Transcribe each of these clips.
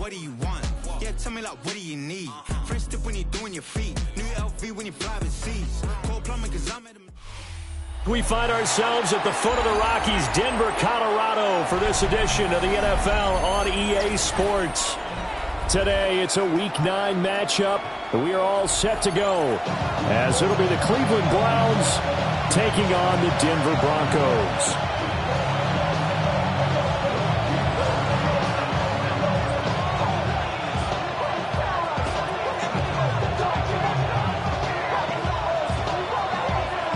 what do you want? Yeah, tell me like, what do you need? Fresh tip when you're doing your feet. New LV when you fly overseas. Cold plumbing cause I'm at a... We find ourselves at the foot of the Rockies, Denver, Colorado, for this edition of the NFL on EA Sports. Today, it's a Week 9 matchup. We are all set to go, as it'll be the Cleveland Browns taking on the Denver Broncos.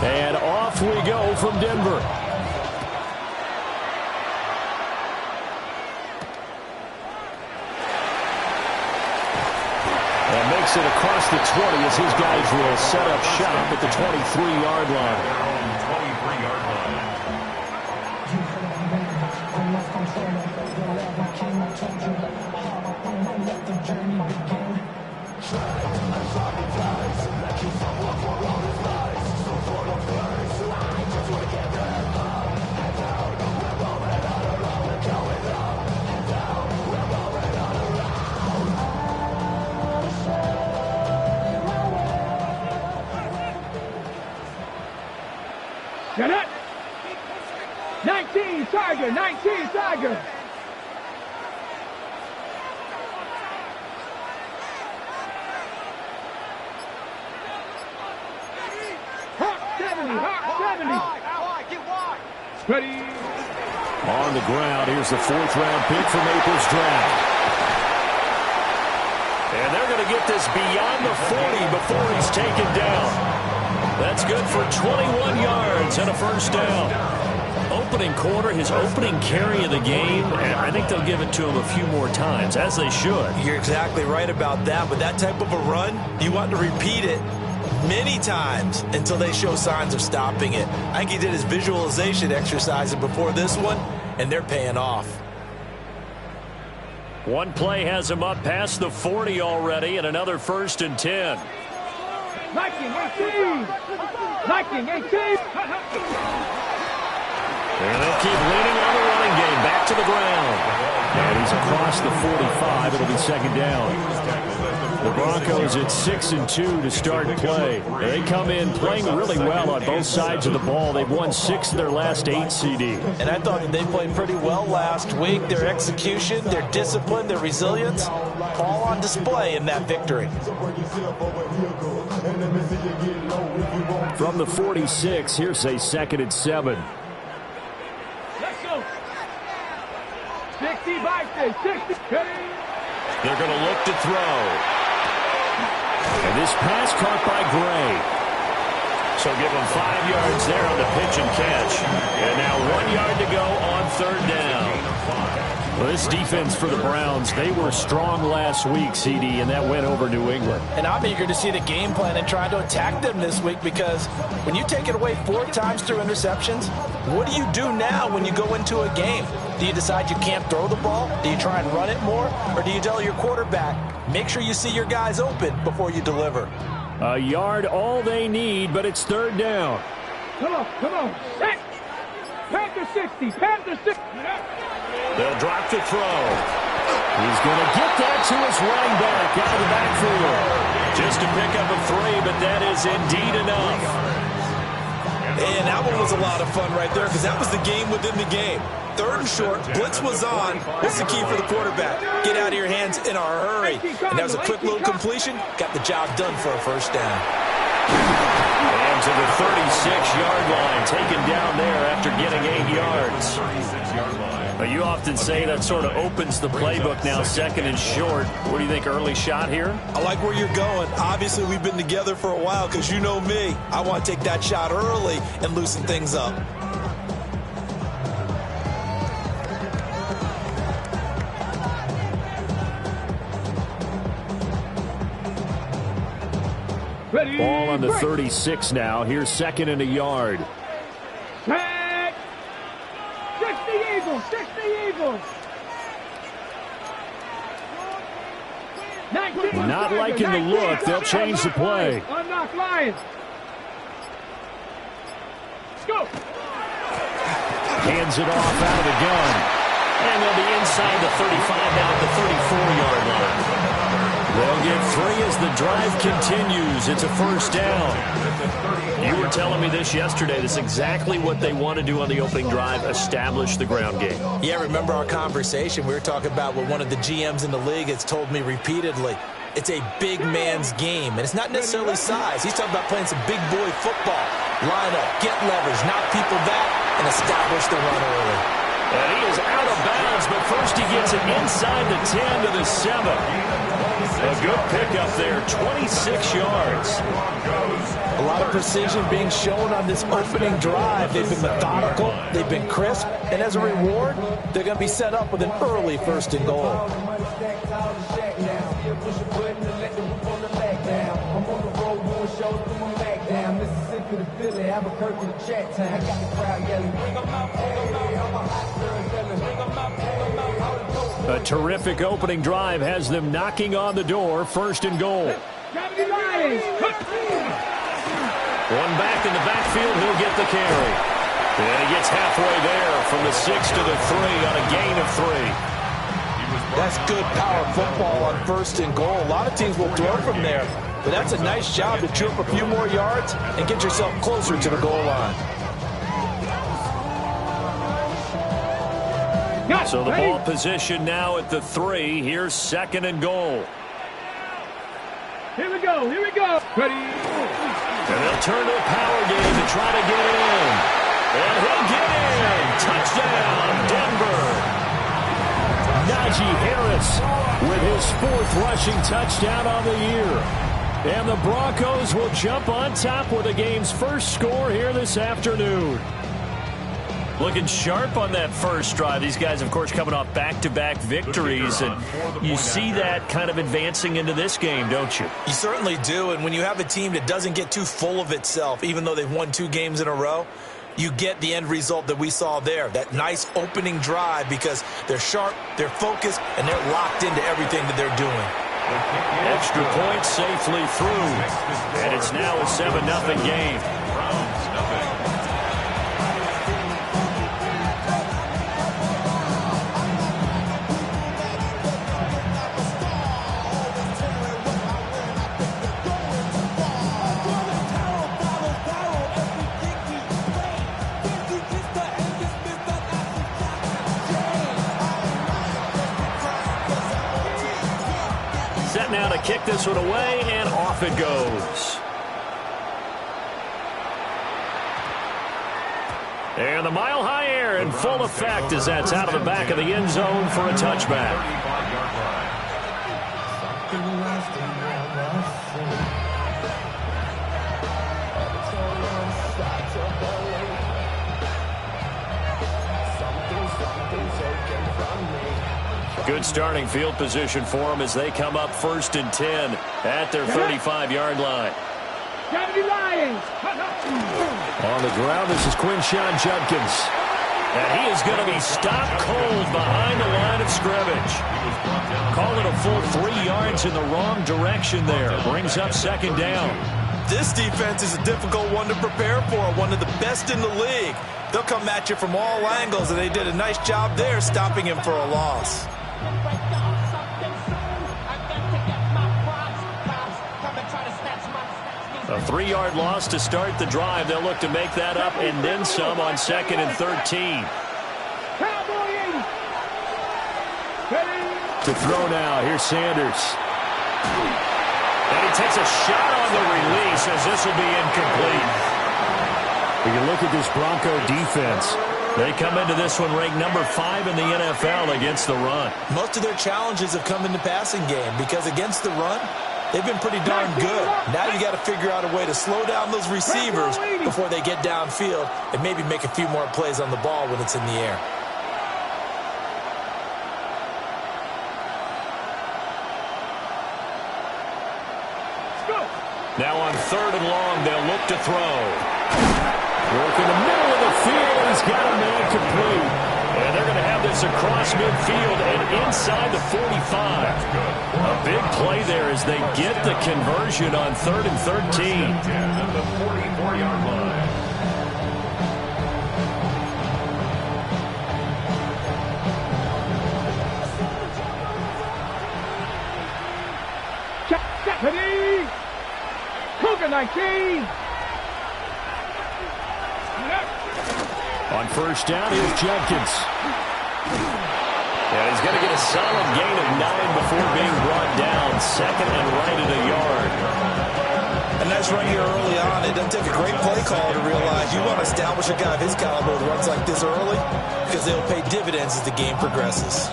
And off we go from Denver. And makes it across the 20 as his guys will set up shop at the 23-yard line. Get it! 19 Tiger, 19 Tiger. Hawk 70, Hawk 70. Ready. On the ground, here's the 4th-round pick from April's draft. And they're going to get this beyond the 40 before he's taken down. That's good for 21 yards and a first down. Opening quarter, his opening carry of the game, and I think they'll give it to him a few more times, as they should. You're exactly right about that, but that type of a run, you want to repeat it many times until they show signs of stopping it. I think he did his visualization exercise before this one, and they're paying off. One play has him up past the 40 already, and another 1st and 10. Viking 18! Viking 18! And they'll keep leaning on the running game. Back to the ground. And he's across the 45. It'll be 2nd down. The Broncos at 6-2 to start play. They come in playing really well on both sides of the ball. They've won 6 of their last 8 CD. And I thought that they played pretty well last week. Their execution, their discipline, their resilience, all on display in that victory. From the 46, here's a 2nd and 7. Let's go. 60 by 60. They're going to look to throw. And this pass caught by Gray. So give him 5 yards there on the pitch and catch. And now 1 yard to go on 3rd down. Well, this defense for the Browns, they were strong last week, CD, and that went over New England. And I'm eager to see the game plan and try to attack them this week, because when you take it away 4 times through interceptions, what do you do now when you go into a game? Do you decide you can't throw the ball? Do you try and run it more? Or do you tell your quarterback, make sure you see your guys open before you deliver? A yard all they need, but it's 3rd down. Come on. Hey. Panther 60, Panther 60. They'll drop the throw. He's going to get that to his running back out of the backfield. Just to pick up a 3, but that is indeed enough. And that one was a lot of fun right there, because that was the game within the game. 3rd and short, blitz was on. What's the key for the quarterback? Get out of your hands in a hurry. And that was a quick little completion. Got the job done for a first down. And to the 36-yard line, taken down there after getting 8 yards. You often say that sort of opens the playbook now, 2nd and short. What do you think, early shot here? I like where you're going. Obviously, we've been together for a while, because you know me. I want to take that shot early and loosen things up. Ready. Ball on the 36 now. Here's 2nd and a yard. Set. 60 Eagles, 60 Eagles. 19. Not liking the look. They'll change the play. Unlock Lions. Let's go. Hands it off out of the gun. And they'll be inside the 35, down at the 34-yard line. They'll get 3 as the drive continues. It's a first down. You were telling me this yesterday. This is exactly what they want to do on the opening drive, establish the ground game. Yeah, remember our conversation. We were talking about what one of the GMs in the league has told me repeatedly. It's a big man's game, and it's not necessarily size. He's talking about playing some big boy football. Line up, get leverage, knock people back, and establish the run early. And he is out of bounds, but first he gets it inside the 10 to the 7. A good pickup there, 26 yards. A lot of precision being shown on this opening drive. They've been methodical, they've been crisp, and as a reward, they're going to be set up with an early first and goal. A terrific opening drive has them knocking on the door, first and goal. One back in the backfield, he'll get the carry. And he gets halfway there from the 6 to the 3 on a gain of 3. That's good power football on first and goal. A lot of teams will throw from there, but that's a nice job to chew up a few more yards and get yourself closer to the goal line. So the ball position now at the 3. Here's second and goal. Here we go. Ready? And they'll turn to a power game to try to get in. And he'll get in. Touchdown, Denver. Najee Harris with his 4th rushing touchdown on the year. And the Broncos will jump on top with the game's first score here this afternoon. Looking sharp on that first drive. These guys, of course, coming off back-to-back victories, and you see that kind of advancing into this game, don't you? You certainly do, and when you have a team that doesn't get too full of itself, even though they've won 2 games in a row, you get the end result that we saw there, that nice opening drive, because they're sharp, they're focused, and they're locked into everything that they're doing. Extra point safely through, and it's now a 7-0 game. Now to kick this one away, and off it goes. And the mile-high air in full effect as that's out of the back of the end zone for a touchback. Good starting field position for them as they come up 1st and 10 at their 35-yard line. On the ground, this is Quinshon Judkins. And he is going to be stopped cold behind the line of scrimmage. Call it a full 3 yards in the wrong direction there. Brings up second down. This defense is a difficult one to prepare for, one of the best in the league. They'll come at you from all angles, and they did a nice job there stopping him for a loss. A 3-yard loss to start the drive. They'll look to make that up and then some on 2nd and 13. To throw now. Here's Sanders. And he takes a shot on the release as this will be incomplete. You can look at this Bronco defense. They come into this one ranked number 5 in the NFL against the run. Most of their challenges have come in the passing game because against the run, they've been pretty darn good. Now you got to figure out a way to slow down those receivers before they get downfield and maybe make a few more plays on the ball when it's in the air. Now on 3rd and long, they'll look to throw. Work in the middle of the field, and he's got a man complete. And they're going to have this across midfield and inside the 45. A big play there as they get the conversion on 3rd and 13. At the 44-yard line. 19. On first down, here's Judkins. Yeah, he's going to get a solid gain of 9 before being brought down. Second and right at a yard. And that's right here early on. It doesn't take a great play call to realize you want to establish a guy of his caliber with runs like this early because they'll pay dividends as the game progresses.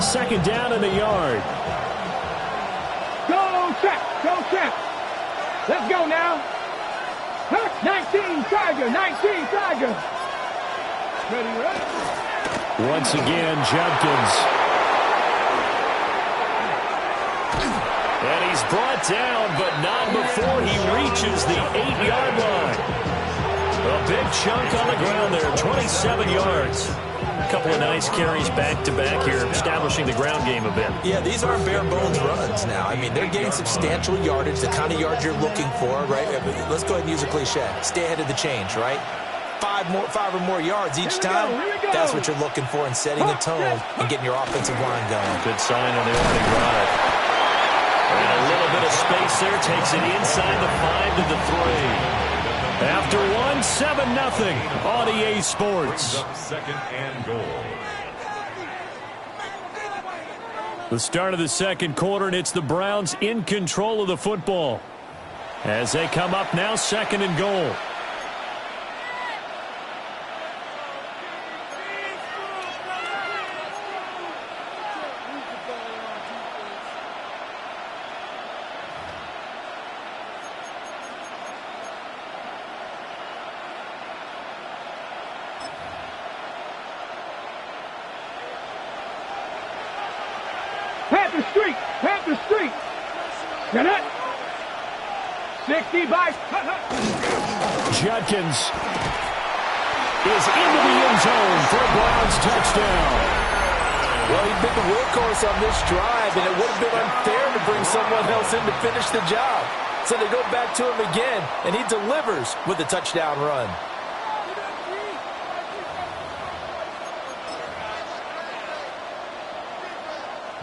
Second down in the yard. Go, check. Go, check. Let's go now. 19, Tiger. 19, Tiger. Ready, ready. Once again, Judkins. And he's brought down, but not before he reaches the 8-yard line. A big chunk on the ground there, 27 yards. A couple of nice carries back-to-back here, establishing the ground game a bit. Yeah, these aren't bare-bones runs now. I mean, they're getting substantial yardage, the kind of yards you're looking for, right? Let's go ahead and use a cliche. Stay ahead of the change, right? Five or more yards each time. That's what you're looking for in setting a tone and getting your offensive line going. Good sign on the opening drive. And a little bit of space there. Takes it inside the 5 to the 3. After 7-0 on EA Sports. Second and goal. The start of the second quarter, and it's the Browns in control of the football. As they come up now, second and goal. Panther Street. Get it. 60 by. Judkins is into the end zone for a Browns touchdown. Well, he's been the workhorse on this drive, and it would have been unfair to bring someone else in to finish the job. So they go back to him again, and he delivers with a touchdown run.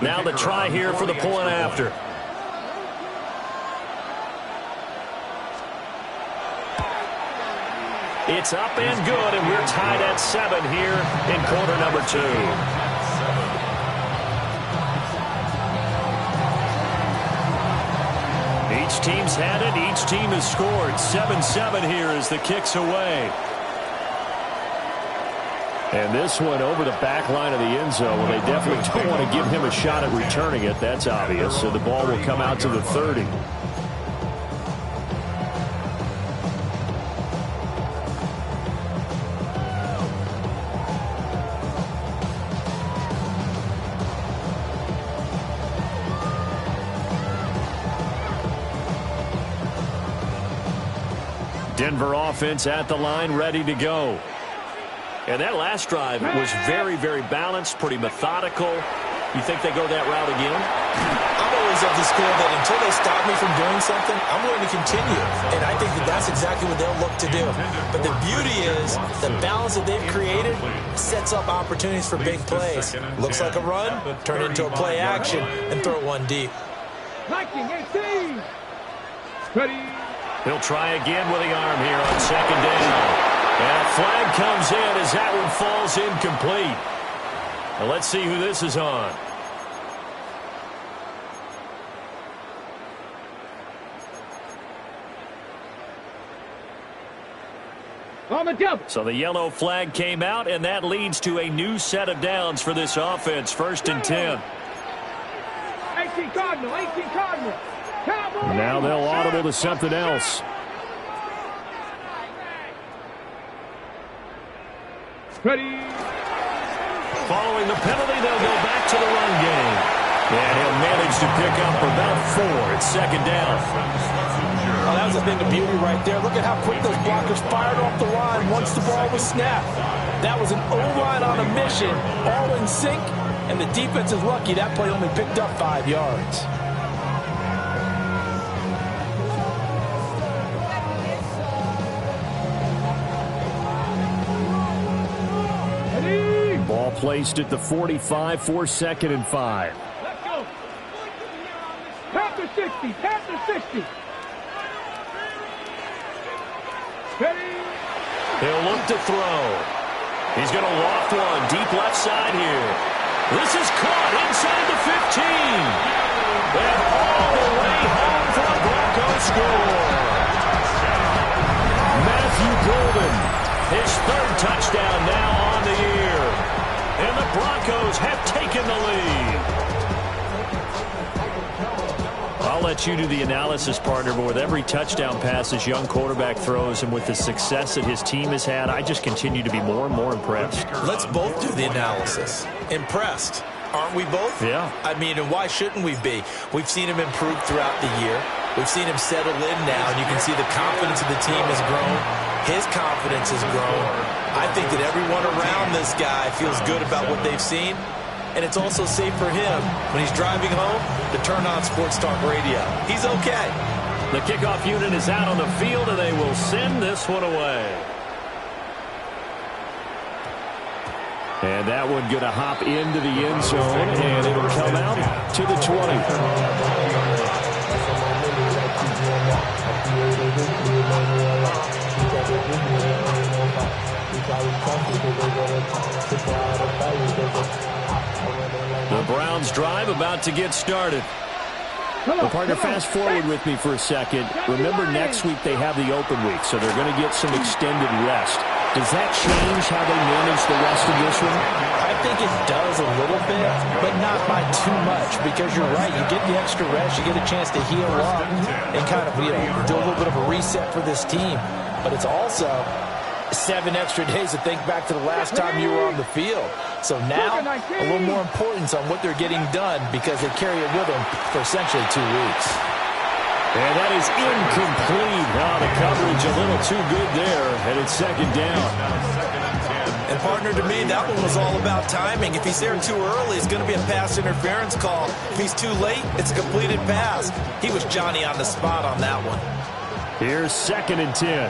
Now the try here for the point after. It's up and good, and we're tied at 7 here in quarter number 2. Each team's had it. Each team has scored. 7-7 here as the kick's away. And this one over the back line of the end zone. Well, they definitely don't want to give him a shot at returning it. That's obvious. So the ball will come out to the 30. Denver offense at the line, ready to go. And that last drive was very, very balanced, pretty methodical. You think they go that route again? I'm always of the school that until they stop me from doing something, I'm going to continue. And I think that that's exactly what they'll look to do. But the beauty is the balance that they've created sets up opportunities for big plays. Looks like a run, turn it into a play action, and throw one deep. Viking 18. Ready. He'll try again with the arm here on second down. And a flag comes in as that one falls incomplete. Now let's see who this is on. On the double. So the yellow flag came out, and that leads to a new set of downs for this offense. 1st and 10. 18 Cardinal. 18 Cardinal. Cowboy. Now they'll audible to something else. Ready. Following the penalty, they'll go back to the run game. And he'll manage to pick up about 4 at second down. Oh, that was a thing of beauty right there. Look at how quick those blockers fired off the line once the ball was snapped. That was an O-line on a mission, all in sync, and the defense is lucky that play only picked up 5 yards. Ball placed at the 45 for 2nd and 5. Let's go. Panther 60. Panther 60. Ready. He'll look to throw. He's going to loft one deep left side here. This is caught inside the 15. And all the way home for the Broncos score. Matthew Golden, his 3rd touchdown now on the year. And the Broncos have taken the lead. I'll let you do the analysis, partner, but with every touchdown pass this young quarterback throws and with the success that his team has had, I just continue to be more and more impressed. Let's both do the analysis. Impressed. Aren't we both? Yeah. I mean, and why shouldn't we be? We've seen him improve throughout the year. We've seen him settle in now, and you can see the confidence of the team has grown. His confidence has grown. I think that everyone around this guy feels good about what they've seen. And it's also safe for him, when he's driving home, to turn on Sports Talk Radio. He's okay. The kickoff unit is out on the field, and they will send this one away. And that one going to hop into the end zone, and it'll come out to the 20. The Browns drive about to get started. Well, partner, fast forward with me for a second. Remember, next week they have the open week, so they're going to get some extended rest. Does that change how they manage the rest of this one? I think it does a little bit, but not by too much, because you're right. You get the extra rest. You get a chance to heal up and kind of, do a little bit of a reset for this team. But it's also 7 extra days to think back to the last time you were on the field. So now, a little more importance on what they're getting done because they carry it with them for essentially 2 weeks. And that is incomplete. Now the coverage a little too good there, and it's 2nd down. And partner, to me, that one was all about timing. If he's there too early, it's going to be a pass interference call. If he's too late, it's a completed pass. He was Johnny on the spot on that one. Here's 2nd and 10.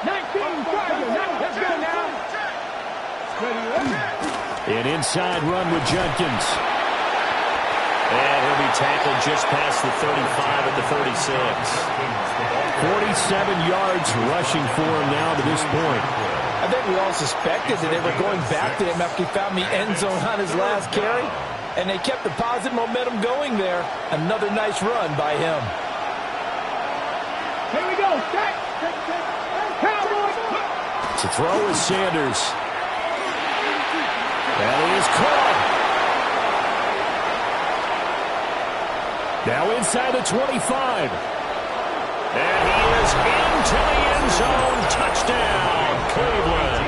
19, Tiger. Let's go now. An inside run with Judkins. And he'll be tackled just past the 35 at the 36. 47 yards rushing for him now to this point. I think we all suspected that they were going back to him after he found the end zone on his last carry, and they kept the positive momentum going there. Another nice run by him. Here we go. Cowboys. To throw is Sanders. That is caught. Now inside the 25. And he is into the end zone. Touchdown, Cleveland.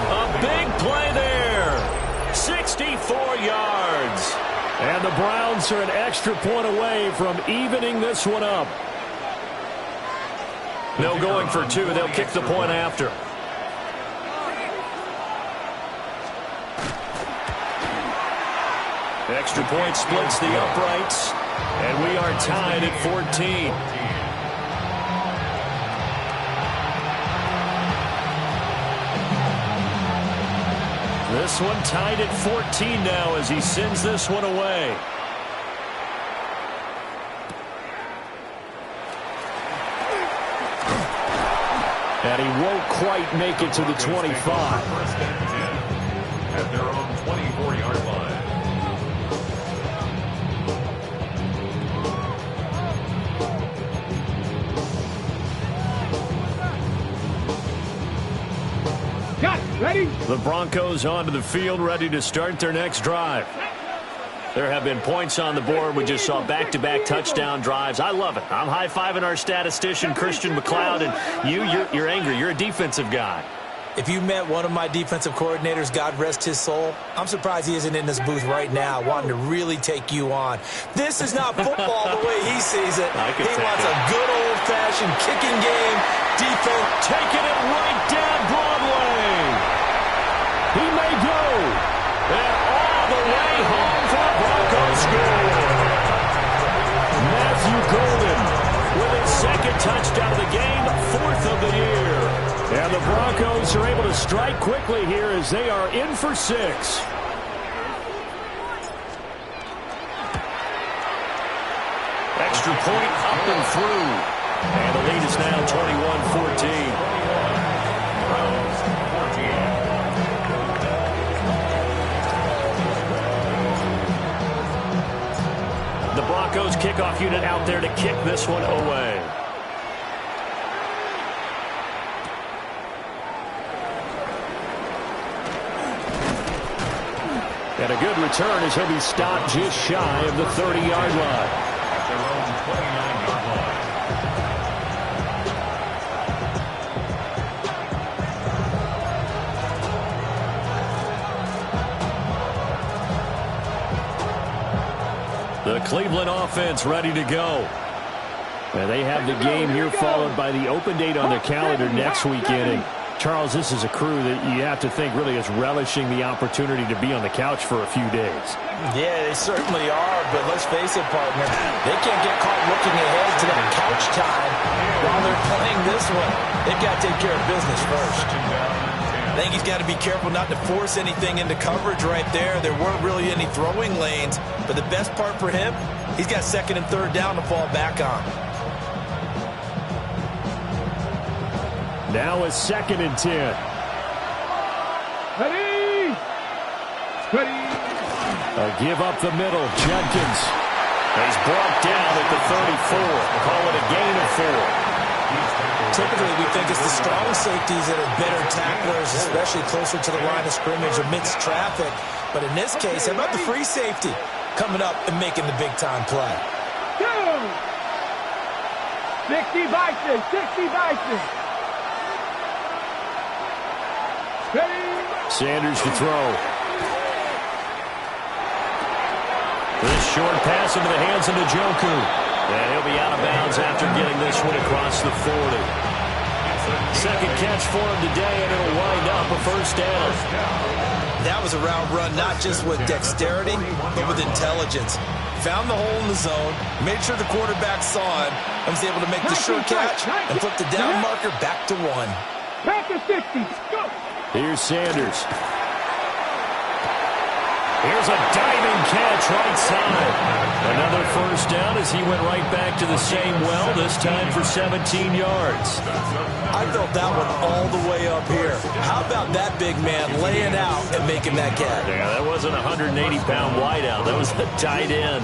A big play there. 64 yards. And the Browns are an extra point away from evening this one up. No going for 2. They'll kick the point after. Extra point splits the uprights, and we are tied at 14. This one tied at 14 now as he sends this one away. And he won't quite make it to the 25. At their own 24-yard line. Got it. Ready? The Broncos onto the field, ready to start their next drive. There have been points on the board. We just saw back-to-back touchdown drives. I love it. I'm high-fiving our statistician, Christian McLeod, and you're angry. You're a defensive guy. If you met one of my defensive coordinators, God rest his soul, I'm surprised he isn't in this booth right now wanting to really take you on. This is not football the way he sees it. He wants a good old-fashioned kicking game, defense, taking it right down Broadway. He may go. And all the way home for a Broncos score. Matthew Golden with his 2nd touchdown of the game, 4th of the year. And the Broncos are able to strike quickly here as they are in for 6. Extra point up and through. And the lead is now 21-14. The Broncos kickoff unit out there to kick this one away. And a good return as he'll be stopped just shy of the 30-yard line. At their own 29-yard line. The Cleveland offense ready to go. And they have the game here followed by the open date on their calendar next weekend. And Charles, this is a crew that you have to think really is relishing the opportunity to be on the couch for a few days. Yeah, they certainly are, but let's face it, partner, they can't get caught looking ahead to that couch time while they're playing this one. They've got to take care of business first. I think he's got to be careful not to force anything into coverage right there. There weren't really any throwing lanes, but the best part for him, he's got second and third down to fall back on. Now a 2nd and 10. Ready? Ready? A give up the middle. Judkins. He's brought down at the 34. Call it a gain of 4. Typically, we think it's the strong safeties that are better tacklers, especially closer to the line of scrimmage amidst traffic. But in this case, how about the free safety coming up and making the big-time play? 60 Bison, 60 Bison. Sanders to throw. This short pass into the hands of Njoku. And he'll be out of bounds after getting this one across the 40. Second catch for him today, and it'll wind up a first down. That was a route run not just with dexterity, but with intelligence. Found the hole in the zone, made sure the quarterback saw him, and was able to make the short catch and flip the down marker back to 1. Back to 60. Go. Here's Sanders. Here's a diving catch right side. Another first down as he went right back to the same well, this time for 17 yards. I felt that one all the way up here. How about that big man laying out and making that catch? Yeah, that wasn't a 180-pound wideout. That was a tight end.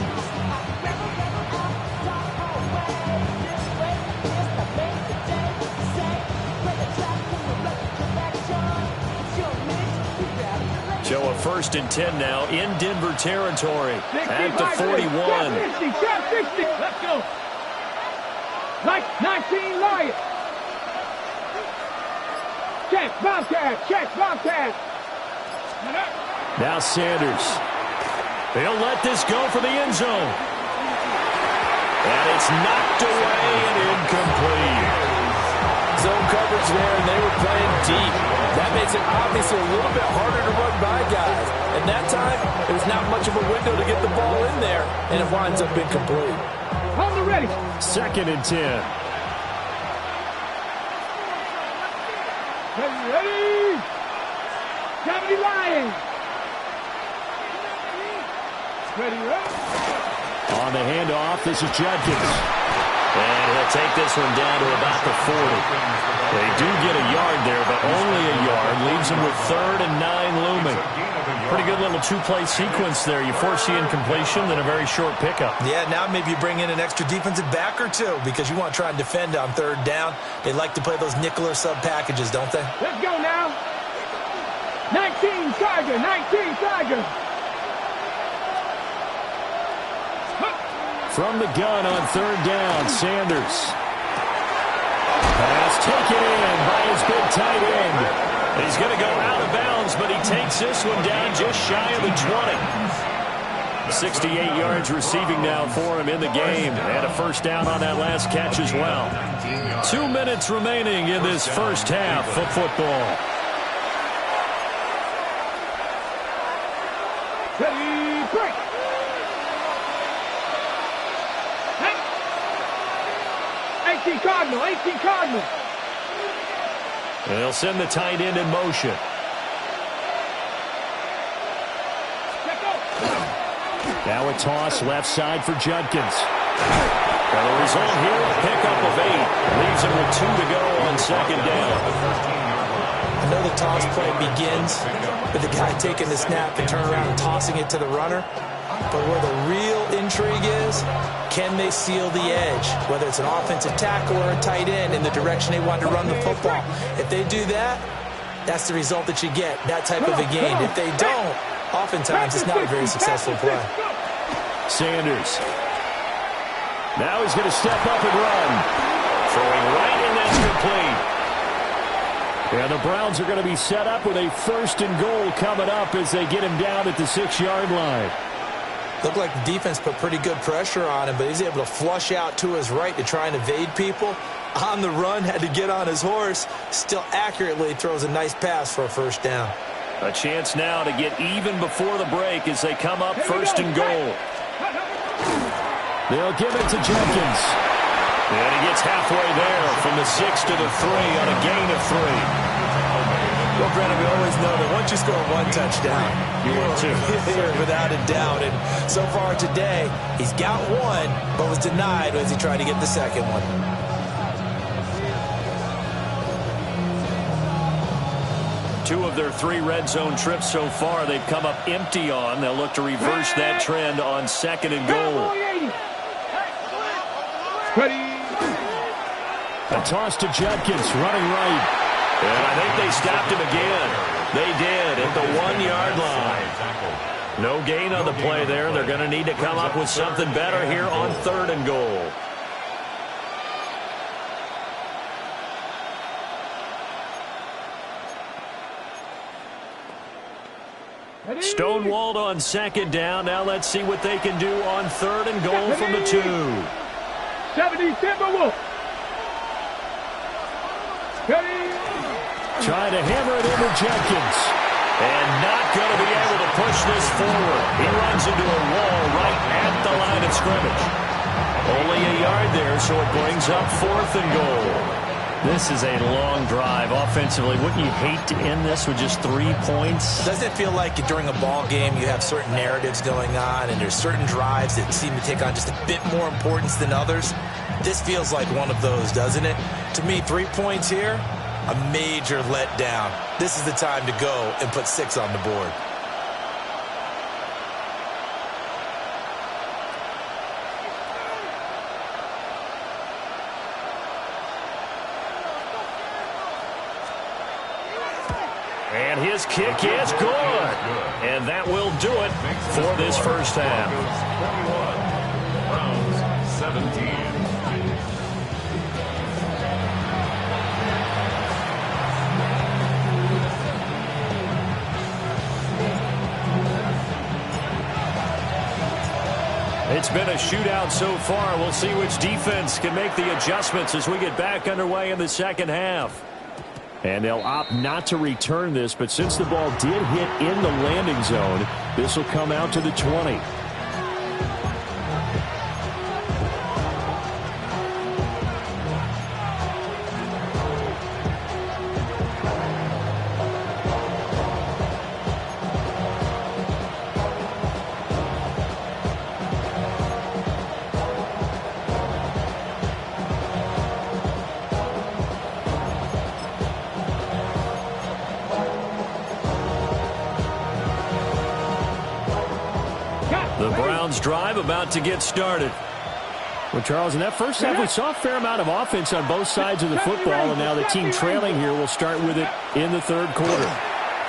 So a 1st and 10 now in Denver territory at the 41. 60, 60. Let's go. 19 Lions. Check, Bobcat. Now Sanders. They'll let this go for the end zone. And it's knocked away and incomplete. Zone coverage there, and they were playing deep. That makes it obviously a little bit harder to run by guys. And that time, there's not much of a window to get the ball in there, and it winds up incomplete. On the ready. 2nd and 10. Ready. 70 Lions. Ready. On the handoff, this is Judkins. And he'll take this one down to about the 40. They do get a yard there, but only a yard. Leaves them with 3rd and 9 looming. Pretty good little two-play sequence there. You force the incompletion, then a very short pickup. Yeah, now maybe you bring in an extra defensive back or two because you want to try and defend on 3rd down. They like to play those nickel or sub packages, don't they? Let's go now. 19 Tiger. From the gun on 3rd down, Sanders. Pass taken in by his big tight end. He's going to go out of bounds, but he takes this one down just shy of the 20. 68 yards receiving now for him in the game. And a first down on that last catch as well. 2 minutes remaining in this first half of football. Ready, break. 18 Cardinal. They'll send the tight end in motion. Now a toss left side for Judkins. And the result here, a pickup of 8. Leaves him with 2 to go on second down. I know the toss play begins with the guy taking the snap and turn around and tossing it to the runner. But where the real intrigue is, can they seal the edge? Whether it's an offensive tackle or a tight end in the direction they want to run the football. If they do that, that's the result that you get, that type of a game. If they don't, oftentimes it's not a very successful play. Sanders. Now he's going to step up and run. Throwing right, and that's complete. And the Browns are going to be set up with a 1st and goal coming up as they get him down at the 6-yard line. Looked like the defense put pretty good pressure on him, but he's able to flush out to his right to try and evade people. On the run, had to get on his horse. Still accurately throws a nice pass for a 1st down. A chance now to get even before the break as they come up 1st and goal. They'll give it to Jenkins. And he gets halfway there from the 6 to the 3 on a gain of 3. Well, Brandon, we always know that once you score 1 touchdown, you win 2. Here without a doubt. And so far today, he's got 1, but was denied as he tried to get the second one. Two of their 3 red zone trips so far, they've come up empty on. They'll look to reverse that trend on 2nd and goal. A toss to Judkins, running right. And I think they stopped him again. They did at the 1-yard line. No gain on the play there. They're going to need to come up with something better here on 3rd and goal. Stonewalled on 2nd down. Now let's see what they can do on 3rd and goal from the 2. 70 Timberwolves. Trying to hammer it into Jenkins. And not going to be able to push this forward. He runs into a wall right at the line of scrimmage. Only a yard there, so it brings up 4th and goal. This is a long drive offensively. Wouldn't you hate to end this with just 3 points? Doesn't it feel like during a ball game you have certain narratives going on and there's certain drives that seem to take on just a bit more importance than others? This feels like one of those, doesn't it? To me, 3 points here, a major letdown. This is the time to go and put 6 on the board. And his kick is good. And that will do it for this first half. 21, Browns 17. It's been a shootout so far. We'll see which defense can make the adjustments as we get back underway in the second half. And they'll opt not to return this, but since the ball did hit in the landing zone, this will come out to the 20. The Browns drive about to get started. Well, Charles, in that first half, we saw a fair amount of offense on both sides of the football, and now the team trailing here will start with it in the 3rd quarter.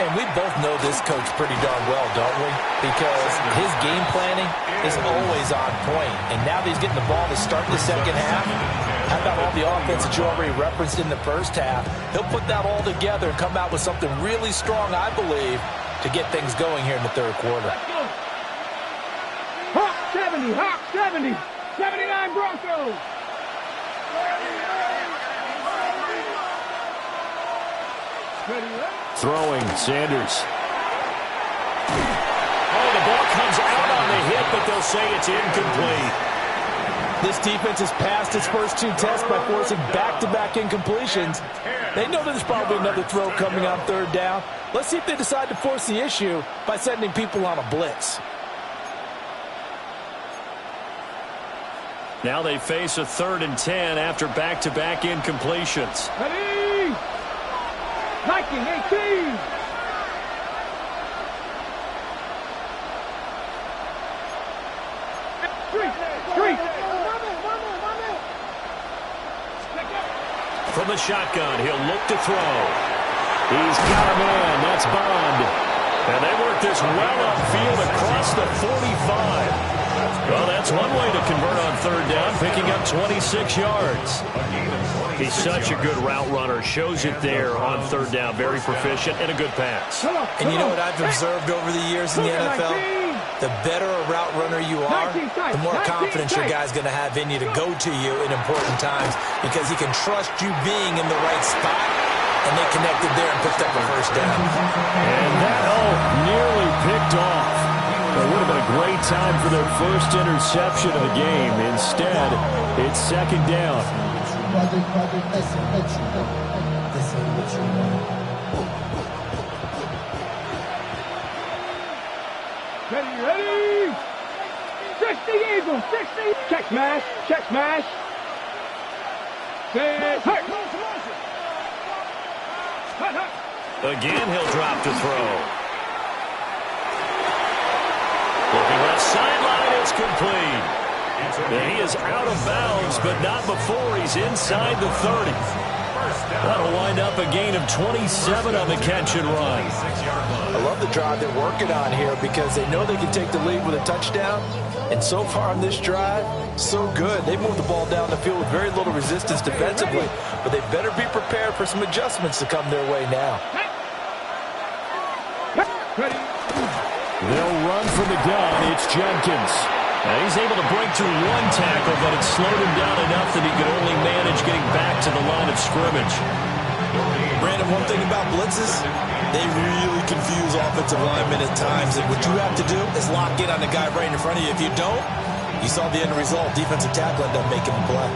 And we both know this coach pretty darn well, don't we? Because his game planning is always on point. And now that he's getting the ball to start the second half, how about all the offense that you already referenced in the first half? He'll put that all together and come out with something really strong, I believe, to get things going here in the 3rd quarter. Hawk 70, Hawk 70, 79 Broncos. Throwing, Sanders. Oh, the ball comes out on the hit, but they'll say it's incomplete. This defense has passed its first 2 tests by forcing back-to-back incompletions. They know there's probably another throw coming on 3rd down. Let's see if they decide to force the issue by sending people on a blitz. Now they face a 3rd and 10 after back-to-back incompletions. Ready? 19-18. Street. From the shotgun, he'll look to throw. He's got a man. That's Bond. And they work this well upfield across the 45. Well, that's one way to convert on 3rd down, picking up 26 yards. He's such a good route runner. Shows it there on 3rd down. Very proficient and a good pass. And you know what I've observed over the years in the NFL? The better a route runner you are, the more confidence your guy's going to have in you to go to you in important times because he can trust you being in the right spot, and they connected there and picked up a 1st down. And that nearly picked off. It would have been a great time for their first interception of the game. Instead, it's 2nd down. Ready? 60 Eagles, 60. Check smash. Hurt. Again, he'll drop to throw. Looking left sideline, it's complete. And he is out of bounds, but not before he's inside the 30. That'll wind up a gain of 27 on the catch and run. I love the drive they're working on here because they know they can take the lead with a touchdown. And so far on this drive, so good. They moved the ball down the field with very little resistance defensively, but they better be prepared for some adjustments to come their way now. They'll run from the gun. It's Jenkins. Now he's able to break through 1 tackle, but it slowed him down enough that he could only manage getting back to the line of scrimmage. Brandon, one thing about blitzes, they really confuse offensive linemen at times. And what you have to do is lock in on the guy right in front of you. If you don't, you saw the end result. Defensive tackle ended up making the play.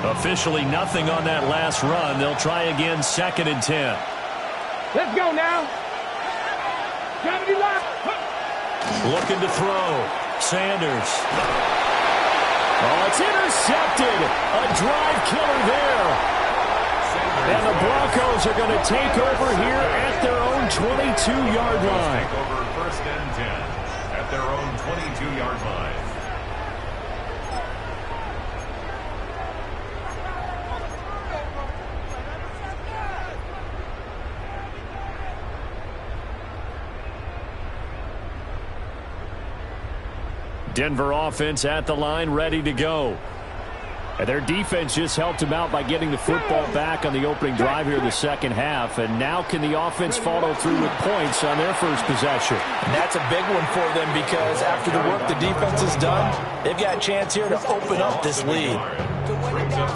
Officially nothing on that last run. They'll try again 2nd and 10. Let's go now. Gravity lock. Looking to throw. Sanders. Oh, it's intercepted. A drive killer there. And the Broncos are going to take over here at their own 22-yard line. Take over 1st and 10 at their own 22-yard line. Denver offense at the line, ready to go. And their defense just helped them out by getting the football back on the opening drive here in the 2nd half. And now can the offense follow through with points on their first possession? And that's a big one for them because after the work the defense has done, they've got a chance here to open up this lead.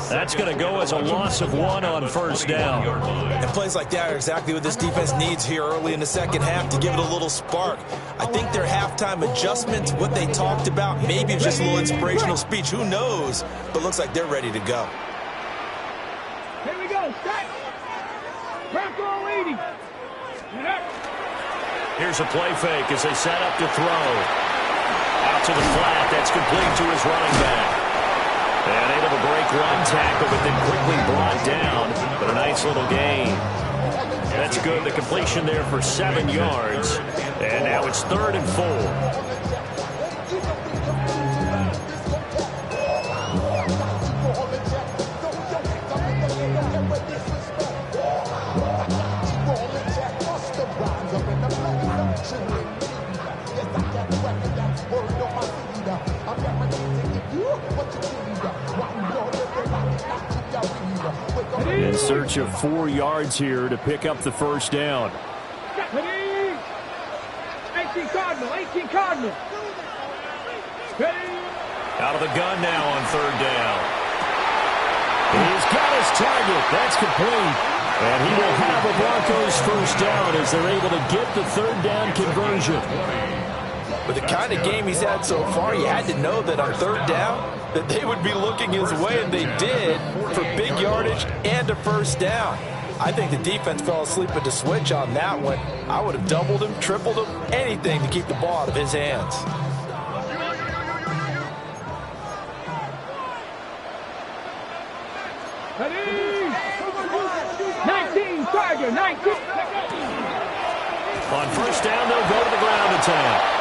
That's going to go as a loss of 1 on 1st down. And plays like that are exactly what this defense needs here early in the 2nd half to give it a little spark. I think their halftime adjustments, what they talked about, maybe just a little inspirational speech. Who knows? But looks like they're ready to go. Here we go. Start. Bronco 80. Here's a play fake as they set up to throw. Out to the flat. That's complete to his running back. And able to break 1 tackle, but then quickly brought down. But a nice little gain. That's good. The completion there for 7 yards. And now it's 3rd and 4. In search of 4 yards here to pick up the 1st down. 18 Cardinal. Out of the gun now on 3rd down. He's got his target. That's complete. And he will have the Broncos 1st down as they're able to get the 3rd down conversion. With the kind of game he's had so far, you had to know that on third down that they would be looking his way, and they did, for big yardage and a first down. I think the defense fell asleep at the switch on that one. I would have doubled him, tripled him, anything to keep the ball out of his hands. Ready? 19, Tiger, 19. On first down, they'll go to the ground attack.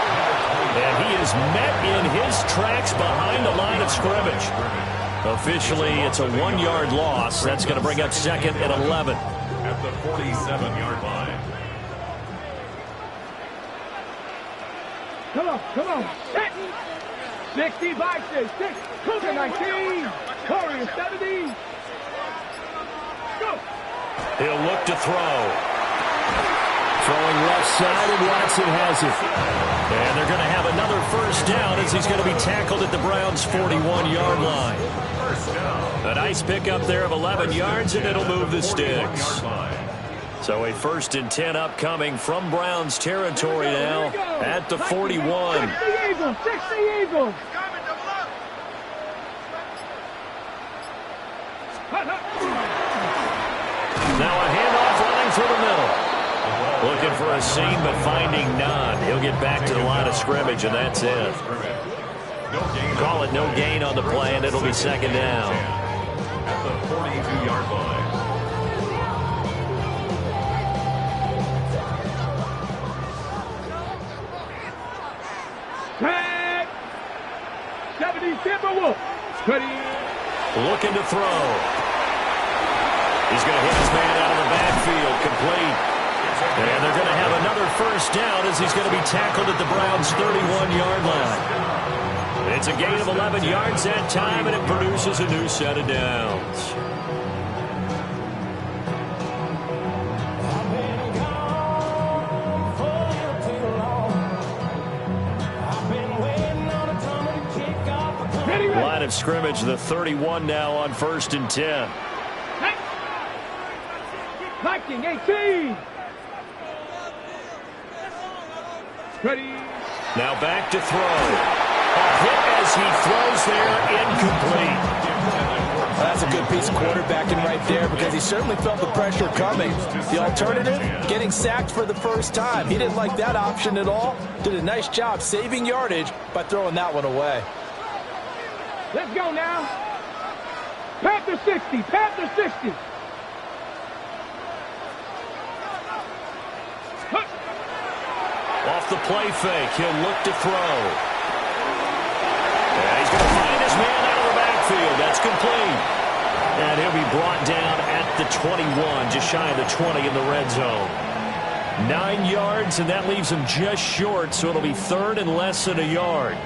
And he is met in his tracks behind the line of scrimmage. Officially, it's a 1-yard loss. That's going to bring up second and 11. At the 47-yard line. Come on. Set. 60 boxes. 6. Cougar 19. Warrior 70. Go. He'll look to throw. Throwing left side, and Watson has it. And they're going to have another first down as he's going to be tackled at the Browns' 41-yard line. A nice pickup there of 11 yards, and it'll move the sticks. So a 1st and 10 upcoming from Browns territory now at the 41. 60 Eagles. Now a handoff running through the middle. Looking for a seam, but finding none. He'll get back to the line of scrimmage, and that's it. Call it no gain on the play, and it'll be second down. At the 42-yard line. Tag. 70 Timberwolves. Ready. Looking to throw. He's going to hit his man out of the backfield, complete. And they're going to have another first down as he's going to be tackled at the Browns' 31-yard line. It's a gain of 11 yards that time, and it produces a new set of downs. Line of scrimmage, the 31 now on 1st and 10. Viking 18. Ready. Now back to throw. A hit as he throws there, incomplete. That's a good piece of quarterbacking right there because he certainly felt the pressure coming. The alternative, getting sacked for the first time. He didn't like that option at all. Did a nice job saving yardage by throwing that one away. Let's go now. Panther 60. Panther 60. Off the play fake, he'll look to throw. Yeah, he's going to find his man out of the backfield. That's complete. And he'll be brought down at the 21, just shy of the 20 in the red zone. 9 yards, and that leaves him just short, so it'll be 3rd and less than a yard.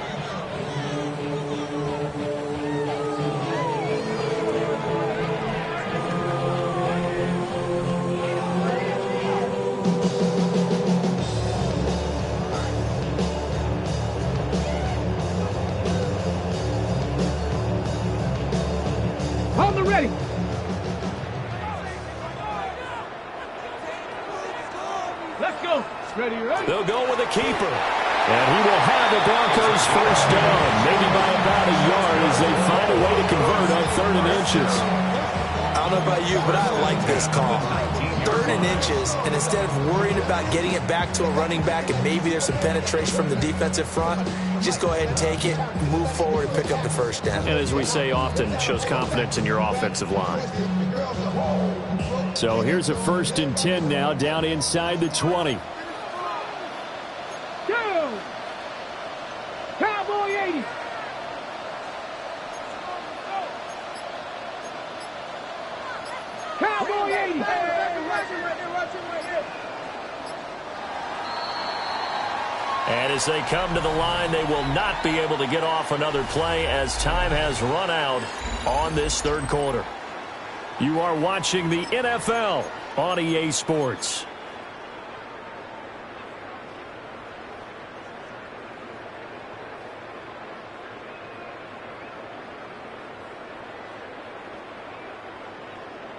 Ready. Let's go. Ready. They'll go with a keeper. And he will have the Broncos first down, maybe by about a yard as they find a way to convert on 3rd and inches. I don't know about you, but I like this call. 3rd and inches, and instead of worrying about getting it back to a running back and maybe there's some penetration from the defensive front, just go ahead and take it, move forward, and pick up the first down. And as we say often, it shows confidence in your offensive line. So here's a 1st and 10 now, down inside the 20. Cowboy 80. Cowboy 80. And as they come to the line, they will not be able to get off another play as time has run out on this 3rd quarter. You are watching the NFL on EA Sports.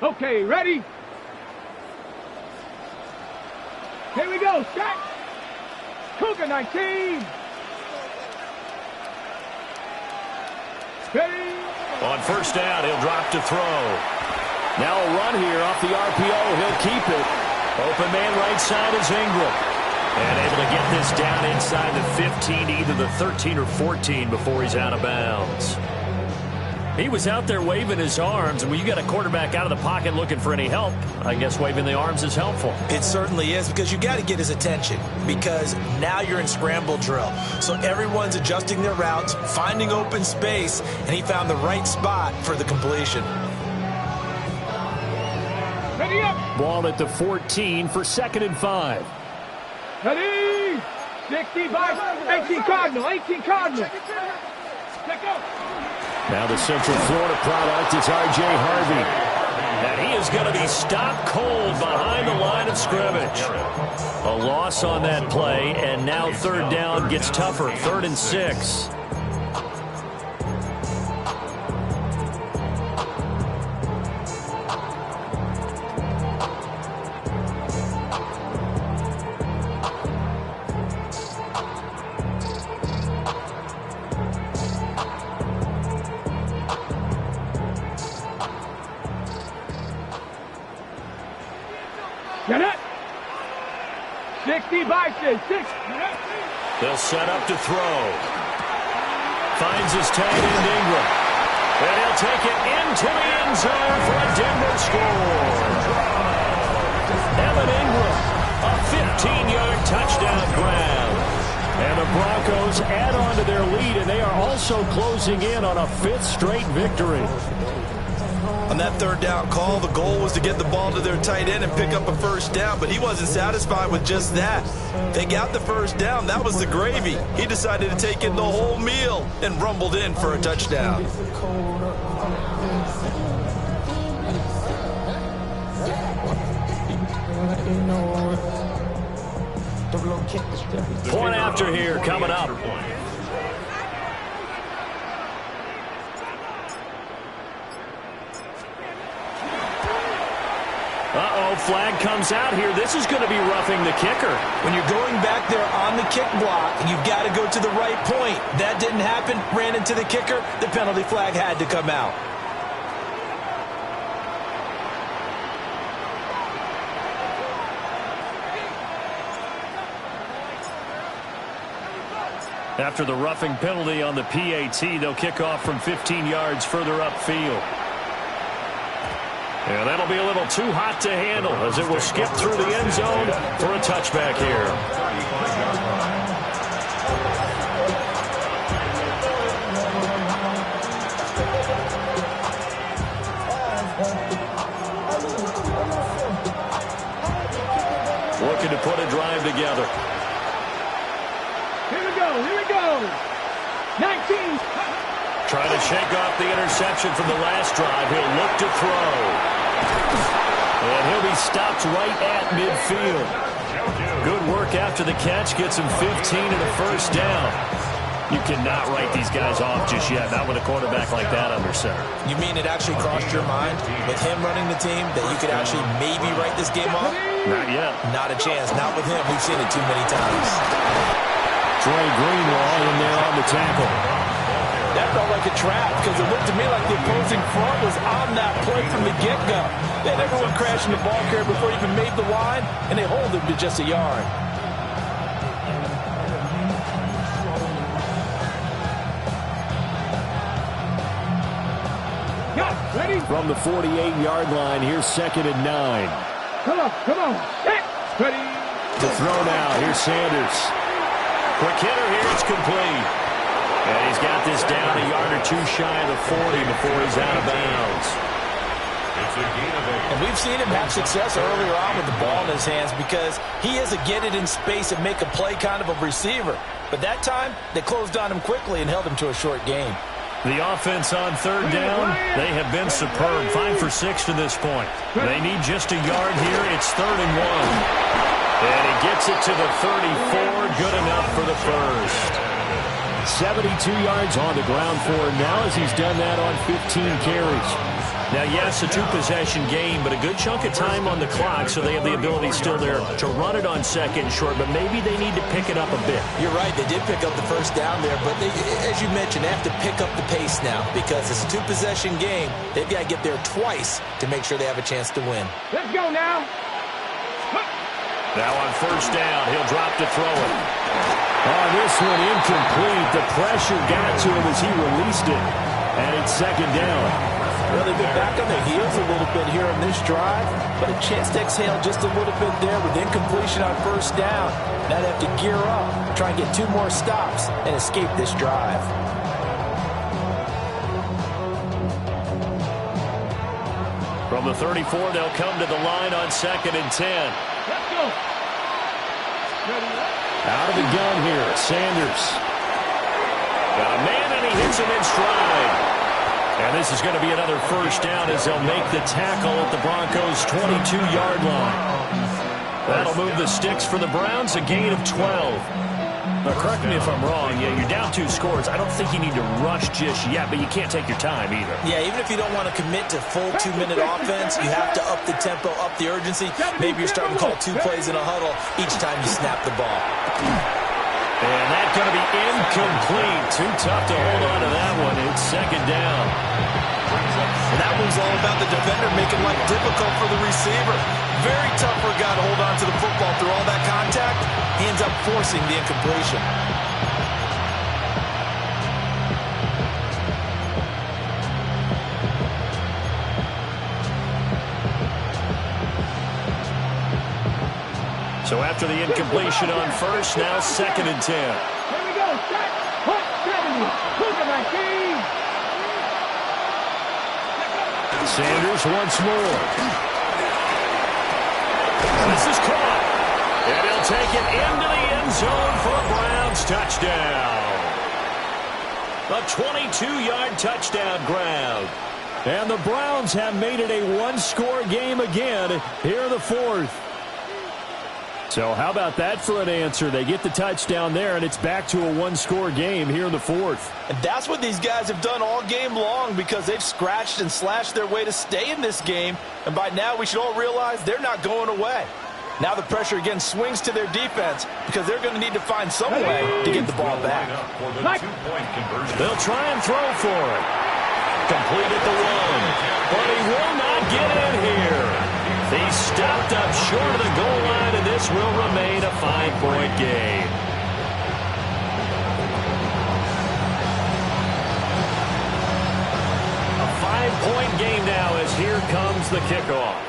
Okay, ready? Here we go. Set. Cougar 19. Ready. On first down, he'll drop to throw. Now a run here off the RPO. He'll keep it. Open man right side is Ingram. And able to get this down inside the 15, either the 13 or 14 before he's out of bounds. He was out there waving his arms, and when you got a quarterback out of the pocket looking for any help, I guess waving the arms is helpful. It certainly is, because you got to get his attention, because now you're in scramble drill. So everyone's adjusting their routes, finding open space, and he found the right spot for the completion. Ready up. Ball at the 14 for 2nd and 5. Ready. 65. 18 Cardinal. 18 Cardinal. Check out. Now the Central Florida product is R.J. Harvey. And he is going to be stopped cold behind the line of scrimmage. A loss on that play, and now 3rd down gets tougher. 3rd and 6. Get it. 60 Bison. 6. They'll set up to throw. Finds his tight end Ingram. And he'll take it into the end zone for a Denver score. Evan Ingram, a 15-yard touchdown grab. And the Broncos add on to their lead, and they are also closing in on a 5th straight victory. On that 3rd down call, the goal was to get the ball to their tight end and pick up a 1st down, but he wasn't satisfied with just that. They got the 1st down. That was the gravy. He decided to take in the whole meal and rumbled in for a touchdown. Point after here coming up. Uh-oh, flag comes out here. This is going to be roughing the kicker. When you're going back there on the kick block, you've got to go to the right point. That didn't happen. Ran into the kicker. The penalty flag had to come out. After the roughing penalty on the PAT, they'll kick off from 15 yards further upfield. And that'll be a little too hot to handle as it will skip through the end zone for a touchback here. Looking to put a drive together. Here we go. Here we go. 19. Trying to shake off the interception from the last drive. He'll look to throw. And he'll be stopped right at midfield. Good work after the catch. Gets him 15 and a 1st down. You cannot write these guys off just yet. Not with a quarterback like that under center. You mean it actually crossed your mind with him running the team that you could actually maybe write this game off? Not yet. Not a chance. Not with him. We've seen it too many times. Dre Greenlaw in there on the tackle. That felt like a trap because it looked to me like the opposing front was on that play from the get-go. They had everyone crashing the ball carrier before he even made the line, and they hold him to just a yard. Yeah, ready? From the 48-yard line, here's 2nd and 9. Come on, come on. Set. Ready? To throw now, here's Sanders. Quick hitter here, it's complete. And he's got this down a yard or two shy of the 40 before he's out of bounds. And we've seen him have success earlier on with the ball in his hands because he is a get it in space and make a play kind of a receiver. But that time, they closed on him quickly and held him to a short game. The offense on 3rd down, they have been superb. 5 for 6 to this point. They need just a yard here. It's 3rd and 1. And he gets it to the 34. Good enough for the first. 72 yards on the ground for him now as he's done that on 15 carries. Now, yes, a two-possession game, but a good chunk of time on the clock, so they have the ability still there to run it on second and short, but maybe they need to pick it up a bit. You're right. They did pick up the first down there, but as you mentioned, they have to pick up the pace now because it's a two-possession game. They've got to get there twice to make sure they have a chance to win. Let's go now. Now on first down, he'll drop to throw it. Oh, this one incomplete. The pressure got to him as he released it, and it's second down. Well, they've been back on their heels a little bit here on this drive, but a chance to exhale just a little bit there with incompletion on first down. Now they have to gear up, try and get 2 more stops, and escape this drive. From the 34, they'll come to the line on second and 10. Let's go. Out of the gun here, Sanders. Got a man, and he hits him in stride. And this is going to be another first down as they'll make the tackle at the Broncos' 22-yard line. That'll move the sticks for the Browns, a gain of 12. Now, correct me if I'm wrong. Yeah, you're down 2 scores. I don't think you need to rush just yet, but you can't take your time either. Yeah, even if you don't want to commit to full 2-minute offense, you have to up the tempo, up the urgency. Maybe you're starting to call 2 plays in a huddle each time you snap the ball. And that's going to be incomplete. Too tough to hold on to that one. It's second down. And that one's all about the defender making life difficult for the receiver. Very tough for a guy to hold on to the football through all that contact. He ends up forcing the incompletion. So after the incompletion on first, now second and 10. Here we go. Set. Put 70. Look at my team. Sanders once more. This is caught. And he'll take it into the end zone for a Browns touchdown. A 22-yard touchdown grab. And the Browns have made it a one-score game again here in the fourth. So how about that for an answer? They get the touchdown there, and it's back to a one-score game here in the fourth. And that's what these guys have done all game long because they've scratched and slashed their way to stay in this game. And by now, we should all realize they're not going away. Now the pressure again swings to their defense because they're going to need to find some way to get the ball back. They'll try and throw for it. Complete at the 1, but he will not get in here. He stopped up short of the goal line, and this will remain a 5-point game. A 5-point game now as here comes the kickoff.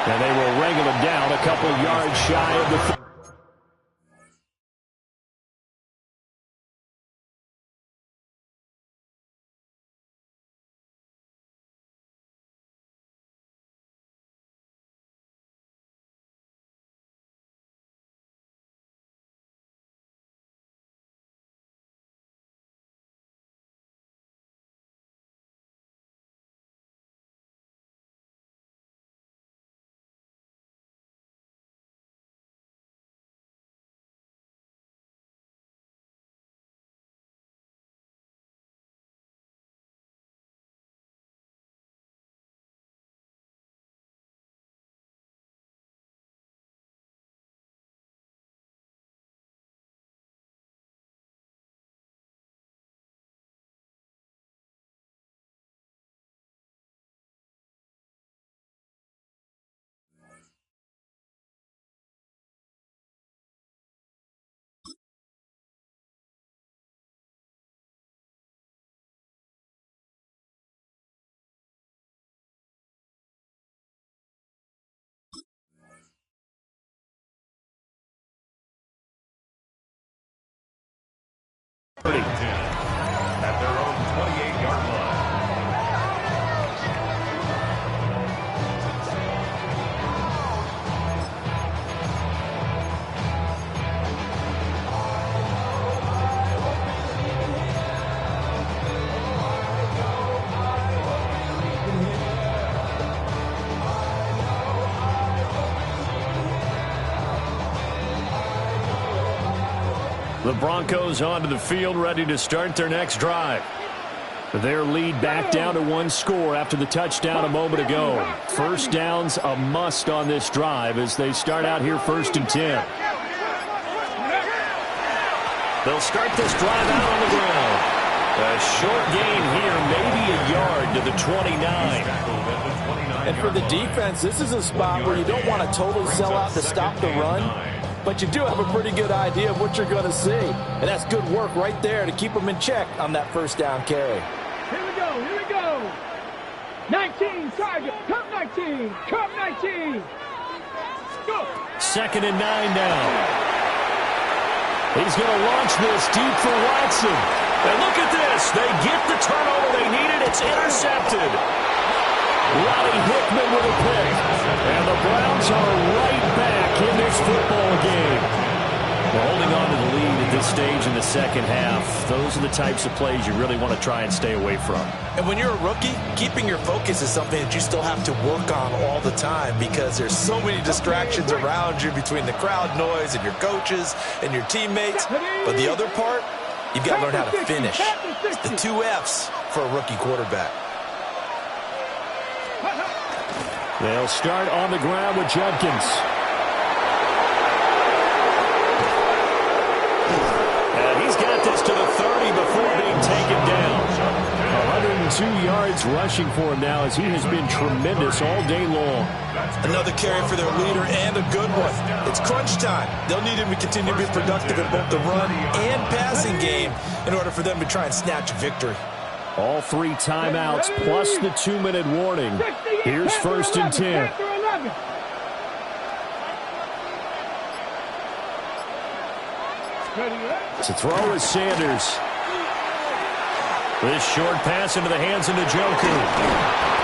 And they will wrangle him down a couple yards shy of the at their own 28-yard line. The Broncos onto the field, ready to start their next drive. Their lead back down to 1 score after the touchdown a moment ago. First down's a must on this drive as they start out here 1st and 10. They'll start this drive out on the ground. A short gain here, maybe a yard to the 29. And for the defense, this is a spot where you don't want a total sellout to stop the run, but you do have a pretty good idea of what you're going to see. And that's good work right there to keep them in check on that first down carry. Here we go. 19, target, come 19, come 19. Go. 2nd and 9 now. He's going to launch this deep for Watson. And look at this. They get the turnover they needed. It's intercepted. Roddy Hickman with a pick. And the Browns are right back in this football game. Well, holding on to the lead at this stage in the second half, those are the types of plays you really want to try and stay away from. And when you're a rookie, keeping your focus is something that you still have to work on all the time because there's so many distractions around you between the crowd noise and your coaches and your teammates. But the other part, you've got to learn how to finish. It's the 2 F's for a rookie quarterback. They'll start on the ground with Judkins. And he's got this to the 30 before being taken down. 102 yards rushing for him now as he has been tremendous all day long. Another carry for their leader and a good one. It's crunch time. They'll need him to continue to be productive in both the run and passing game in order for them to try and snatch a victory. All 3 timeouts plus the 2-minute warning. Here's 1st and 10. To throw is Sanders. This short pass into the hands of Njoku.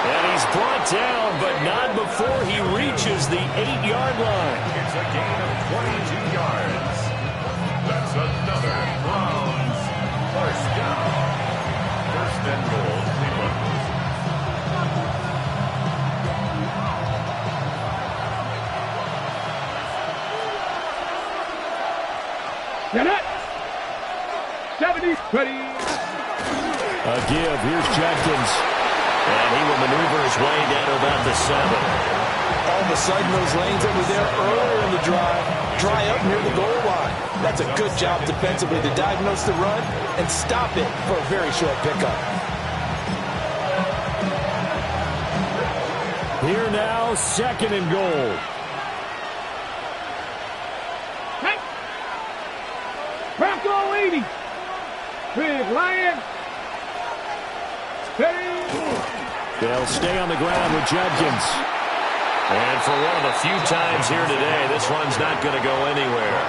And he's brought down, but not before he reaches the 8-yard line. It's a gain of 22 yards. That's another Browns first down. 1st and goal, Cleveland. Get it. 70, ready. A give. Here's Judkins. And he will maneuver his way down to about the 7. All of a sudden, those lanes that were there earlier in the drive dry up near the goal line. That's a good job defensively to diagnose the run and stop it for a very short pickup. Here now, 2nd and goal. Bronco 80. Big Lion. They'll stay on the ground with Judkins. And for one of the few times here today, this one's not going to go anywhere.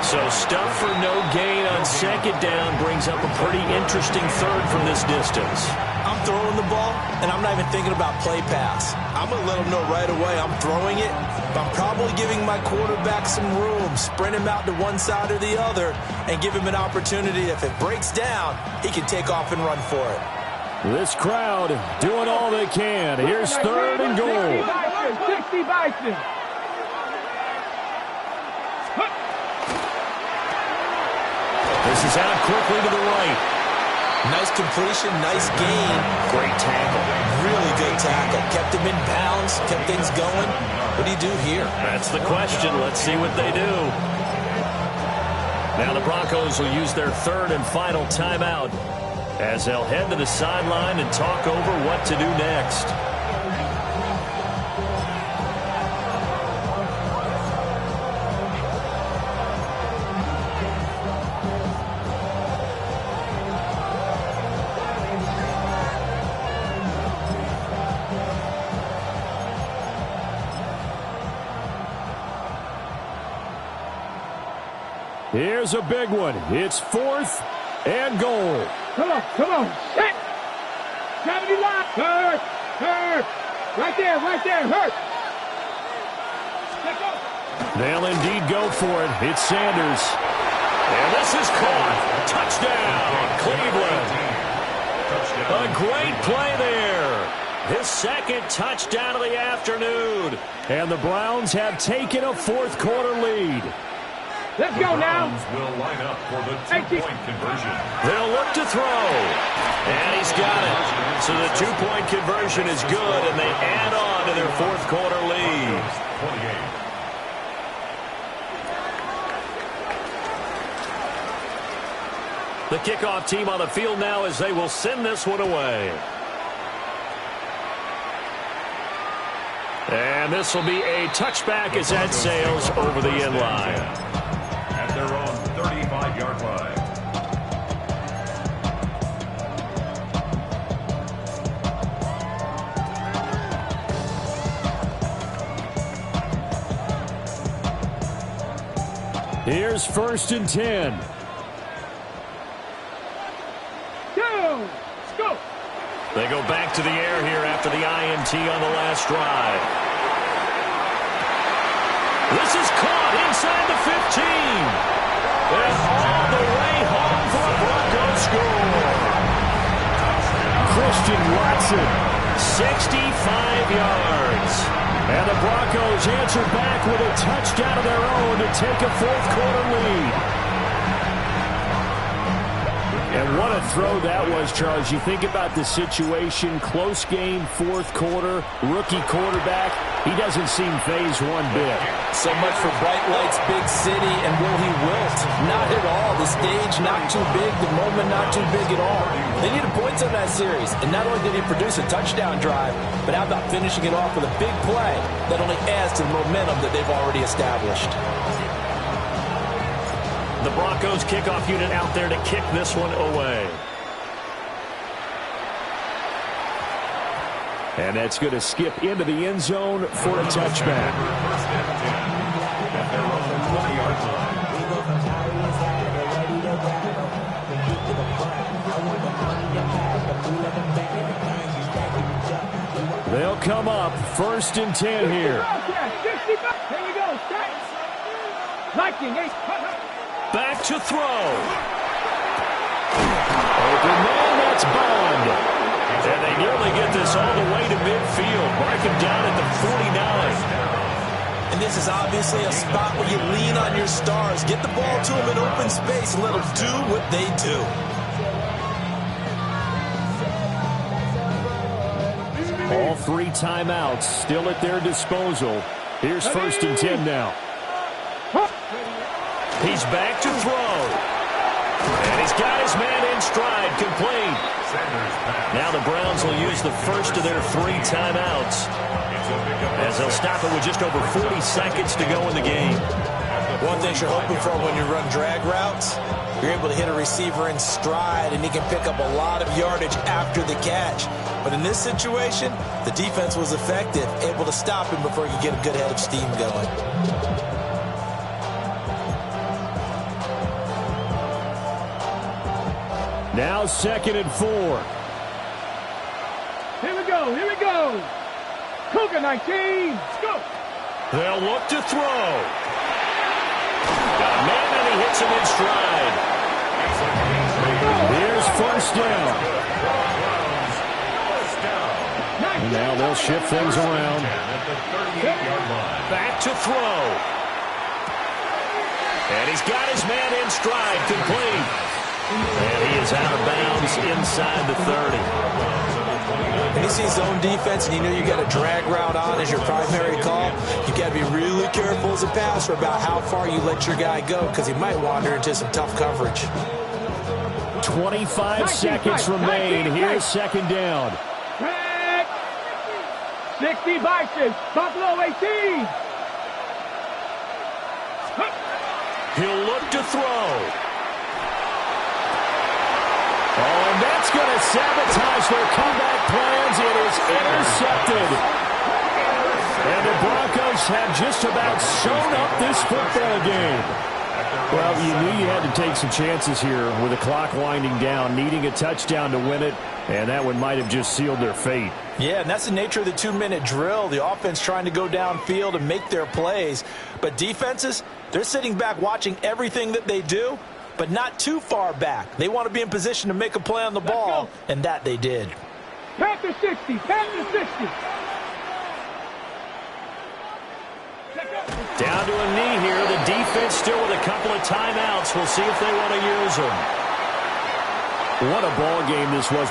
So stuff for no gain on 2nd down brings up a pretty interesting 3rd from this distance. I'm throwing the ball, and I'm not even thinking about play pass. I'm going to let him know right away I'm throwing it, but I'm probably giving my quarterback some room, sprint him out to one side or the other, and give him an opportunity. If it breaks down, he can take off and run for it. This crowd doing all they can. Here's 3rd and goal. 60 Bison. This is out quickly to the right. Nice completion, nice gain. Great tackle. Really good tackle. Kept him in bounds, kept things going. What do you do here? That's the question. Let's see what they do. Now the Broncos will use their 3rd and final timeout as they'll head to the sideline and talk over what to do next. Here's a big one. It's 4th and goal. Come on. Set. 70 line. Hurt. Right there. Hurt. They'll indeed go for it. It's Sanders. And this is caught. Touchdown, Cleveland. A great play there. His 2nd touchdown of the afternoon. And the Browns have taken a 4th quarter lead. Let's go now. Will line up for the two-point conversion. They'll look to throw. And he's got it. So the two-point conversion is good, and they add on to their fourth quarter lead. 28. The kickoff team on the field now as they will send this one away. And this will be a touchback as that sails over the end line. At their own 35-yard line. Here's 1st and 10. Go. They go back to the air here after the INT on the last drive. This is caught inside the 15. And all the way home for a Broncos score. Christian Watson. 65 yards. And the Broncos answer back with a touchdown of their own to take a fourth quarter lead. And what a throw that was, Charles. You think about the situation, close game, fourth quarter, rookie quarterback. He doesn't seem phased one bit. So much for bright lights, big city, and will he wilt? Not at all. The stage not too big, the moment not too big at all. They needed points on that series, and not only did he produce a touchdown drive, but how about finishing it off with a big play that only adds to the momentum that they've already established. The Broncos kickoff unit out there to kick this one away. And that's going to skip into the end zone for a touchback. First and 10. At their own 20-yard line. They'll come up 1st and 10 here. Here we go. Liking, Back to throw. Open man, that's Bond. And they nearly get this all the way to midfield. Mark him down at the 49. And this is obviously a spot where you lean on your stars. Get the ball to them in open space and let them do what they do. All 3 timeouts still at their disposal. Here's 1st and 10 now. He's back to throw. And he's got his man in stride, complete. Now the Browns will use the first of their 3 timeouts, as they'll stop it with just over 40 seconds to go in the game. One thing you're hoping for when you run drag routes, you're able to hit a receiver in stride, and he can pick up a lot of yardage after the catch. But in this situation, the defense was effective, able to stop him before he could get a good head of steam going. Now 2nd and 4. Here we go. Cougar 19. Let's go. They'll look to throw. Got a man, and he hits him in stride. Here's 1st down. And now they'll shift things around. Back to throw. And he's got his man in stride, complete. And he is out of bounds inside the 30. When you see zone defense and you know you got a drag route on as your primary call, you got to be really careful as a passer about how far you let your guy go, because he might wander into some tough coverage. 25 seconds remain. Here's 2nd down. 60 Bison, Buffalo 18. He'll look to throw. Oh, and that's going to sabotage their comeback plans. It is intercepted. And the Broncos have just about sewn up this football game. Well, you knew you had to take some chances here with the clock winding down, needing a touchdown to win it, and that one might have just sealed their fate. Yeah, and that's the nature of the 2-minute drill. The offense trying to go downfield and make their plays. But defenses, they're sitting back watching everything that they do, but not too far back. They want to be in position to make a play on the ball, and that they did. Panther 60, Panther 60. Down to a knee here. The defense still with a couple of timeouts. We'll see if they want to use them. What a ball game this was.